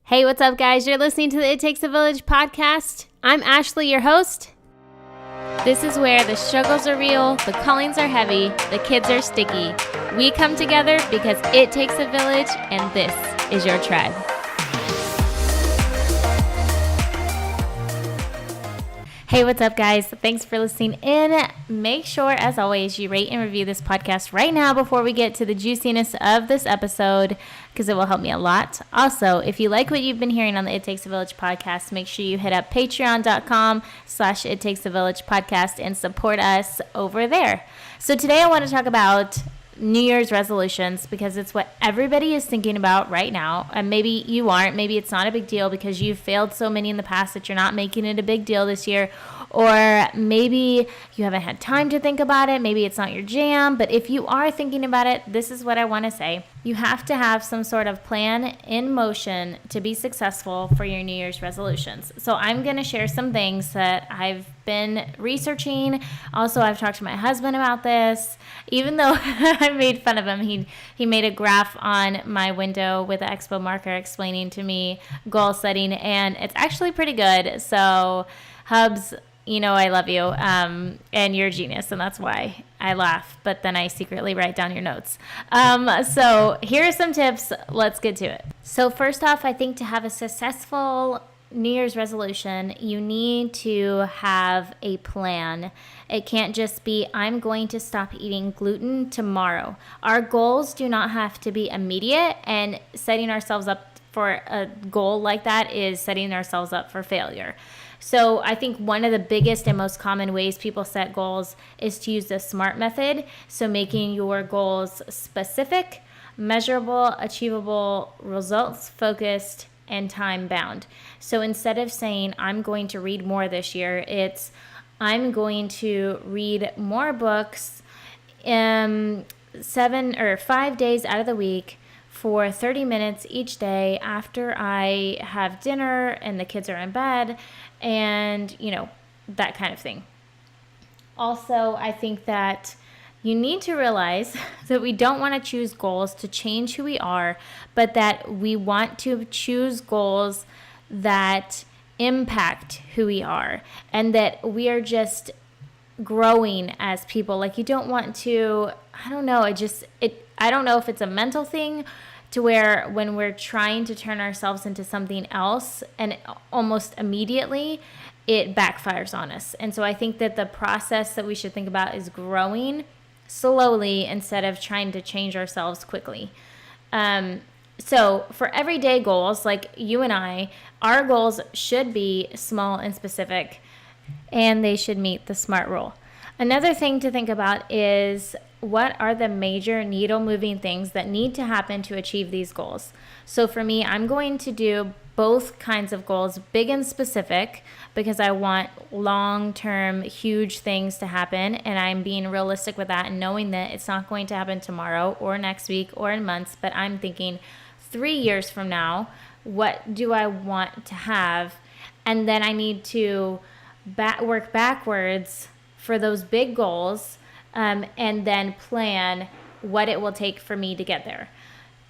Hey, what's up, guys? You're listening to the It Takes a Village podcast. I'm Ashley, your host. This is where the struggles are real, the callings are heavy, the kids are sticky. We come together because it takes a village, and this is your tribe. Hey, what's up, guys? Thanks for listening in. Make sure, as always, you rate and review this podcast right now before we get to the juiciness of this episode, because it will help me a lot. Also, if you like what you've been hearing on the It Takes a Village podcast, make sure you hit up patreon.com/It Takes a Village podcast and support us over there. So today I want to talk about New Year's resolutions, because it's what everybody is thinking about right now. And maybe you aren't. Maybe it's not a big deal because you've failed so many in the past that you're not making it a big deal this year. Or maybe you haven't had time to think about it. Maybe it's not your jam. But if you are thinking about it, this is what I want to say. You have to have some sort of plan in motion to be successful for your New Year's resolutions. So I'm going to share some things that I've been researching. Also, I've talked to my husband about this. Even though I made fun of him, he made a graph on my window with an expo marker explaining to me goal setting, and it's actually pretty good. So Hubs, you know I love you, and you're a genius, and that's why I laugh, but then I secretly write down your notes. So here are some tips. Let's get to it. So first off, I think to have a successful New Year's resolution, you need to have a plan. It can't just be, I'm going to stop eating gluten tomorrow. Our goals do not have to be immediate, and setting ourselves up for a goal like that is setting ourselves up for failure. So I think one of the biggest and most common ways people set goals is to use the SMART method. So making your goals specific, measurable, achievable, results focused, and time bound. So instead of saying, I'm going to read more this year, it's, I'm going to read more books 7 or 5 days out of the week for 30 minutes each day after I have dinner and the kids are in bed, and, that kind of thing. Also, I think that you need to realize that we don't want to choose goals to change who we are, but that we want to choose goals that impact who we are, and that we are just growing as people. Like, you don't want to, I don't know if it's a mental thing to where when we're trying to turn ourselves into something else, and almost immediately it backfires on us. And so I think that the process that we should think about is growing slowly instead of trying to change ourselves quickly. So for everyday goals, like you and I, our goals should be small and specific, and they should meet the SMART rule. Another thing to think about is, what are the major needle moving things that need to happen to achieve these goals? So for me, I'm going to do both kinds of goals, big and specific, because I want long-term huge things to happen, and I'm being realistic with that and knowing that it's not going to happen tomorrow or next week or in months, but I'm thinking 3 years from now, what do I want to have? And then I need to work backwards for those big goals, and then plan what it will take for me to get there.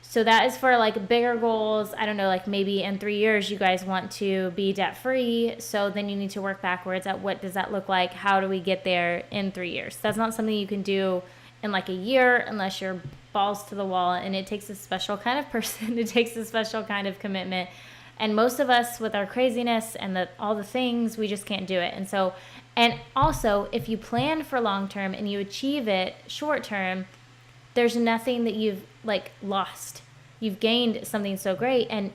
So that is for like bigger goals. I don't know, like maybe in 3 years you guys want to be debt free. So then you need to work backwards at what does that look like? How do we get there in 3 years? That's not something you can do in like a year unless you're balls to the wall, and it takes a special kind of person. It takes a special kind of commitment. And most of us, with our craziness and all the things, we just can't do it. And also, if you plan for long term and you achieve it short term, there's nothing that you've lost. You've gained something so great, and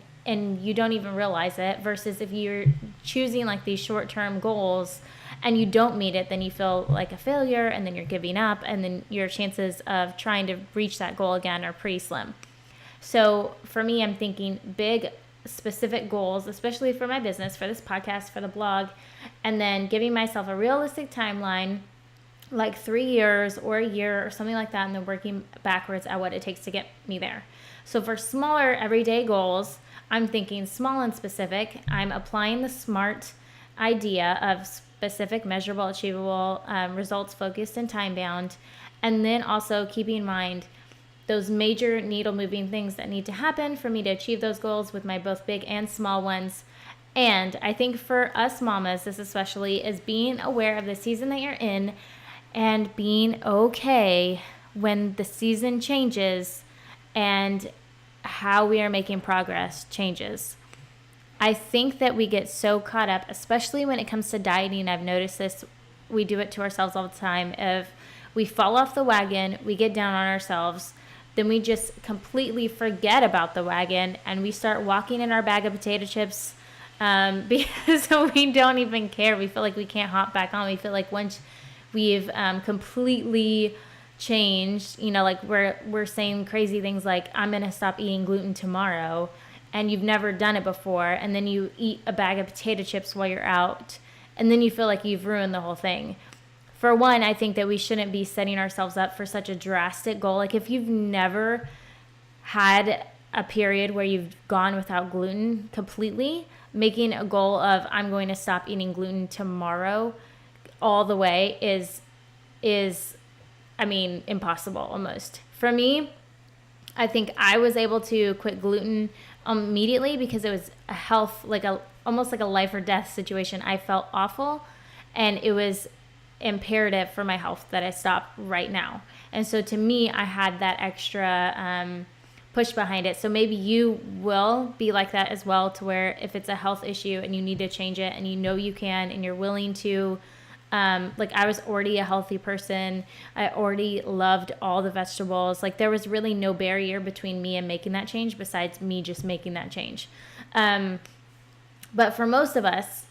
you don't even realize it. Versus if you're choosing like these short term goals and you don't meet it, then you feel like a failure, and then you're giving up, and then your chances of trying to reach that goal again are pretty slim. So for me, I'm thinking big, specific goals, especially for my business, for this podcast, for the blog, and then giving myself a realistic timeline, like 3 years or a year or something like that, and then working backwards at what it takes to get me there. So for smaller everyday goals, I'm thinking small and specific. I'm applying the SMART idea of specific, measurable, achievable, results focused, and time bound. And then also keeping in mind those major needle moving things that need to happen for me to achieve those goals with my both big and small ones. And I think for us mamas, this especially is being aware of the season that you're in and being okay when the season changes and how we are making progress changes. I think that we get so caught up, especially when it comes to dieting. I've noticed this. We do it to ourselves all the time. If we fall off the wagon, we get down on ourselves, then we just completely forget about the wagon and we start walking in our bag of potato chips because we don't even care. We feel like we can't hop back on. We feel like once we've completely changed, like we're saying crazy things like, I'm going to stop eating gluten tomorrow, and you've never done it before, and then you eat a bag of potato chips while you're out, and then you feel like you've ruined the whole thing. For one, I think that we shouldn't be setting ourselves up for such a drastic goal. Like if you've never had a period where you've gone without gluten completely, making a goal of I'm going to stop eating gluten tomorrow all the way is impossible almost. For me, I think I was able to quit gluten immediately because it was a health, almost like a life or death situation. I felt awful, and it was imperative for my health that I stop right now. And so to me, I had that extra push behind it. So maybe you will be like that as well, to where if it's a health issue and you need to change it and you can and you're willing to, I was already a healthy person. I already loved all the vegetables. There was really no barrier between me and making that change besides me just making that change. But for most of us,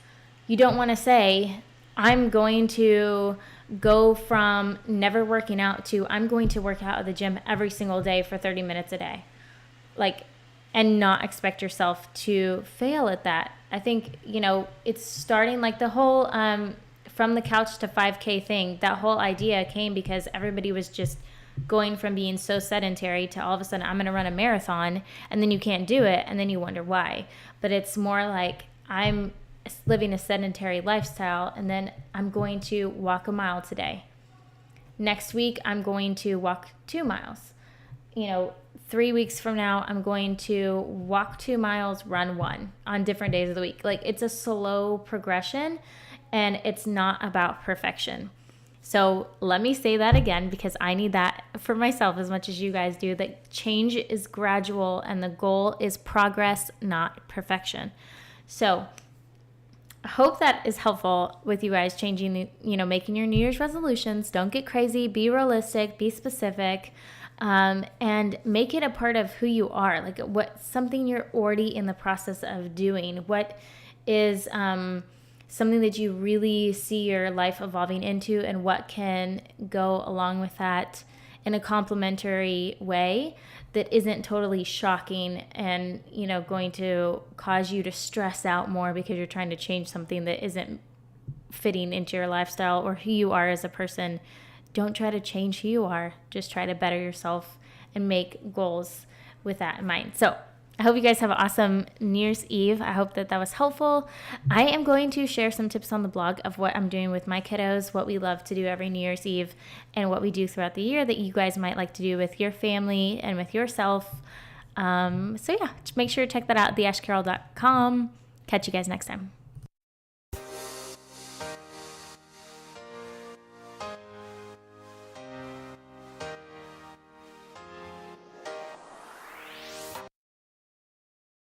you don't want to say, I'm going to go from never working out to I'm going to work out at the gym every single day for 30 minutes a day. And not expect yourself to fail at that. I think, it's starting the whole from the couch to 5K thing. That whole idea came because everybody was just going from being so sedentary to all of a sudden I'm going to run a marathon, and then you can't do it, and then you wonder why. But it's more like I'm living a sedentary lifestyle, and then I'm going to walk a mile today. Next week, I'm going to walk 2 miles. 3 weeks from now, I'm going to walk 2 miles, run 1 on different days of the week. It's a slow progression, and it's not about perfection. So let me say that again, because I need that for myself as much as you guys do, that change is gradual and the goal is progress, not perfection. So I hope that is helpful with you guys changing, making your New Year's resolutions. Don't get crazy, be realistic, be specific, and make it a part of who you are. Something you're already in the process of doing. What is something that you really see your life evolving into, and what can go along with that in a complementary way that isn't totally shocking and, going to cause you to stress out more because you're trying to change something that isn't fitting into your lifestyle or who you are as a person. Don't try to change who you are. Just try to better yourself and make goals with that in mind. So I hope you guys have an awesome New Year's Eve. I hope that was helpful. I am going to share some tips on the blog of what I'm doing with my kiddos, what we love to do every New Year's Eve, and what we do throughout the year that you guys might like to do with your family and with yourself. So yeah, just make sure to check that out at theashcarroll.com. Catch you guys next time.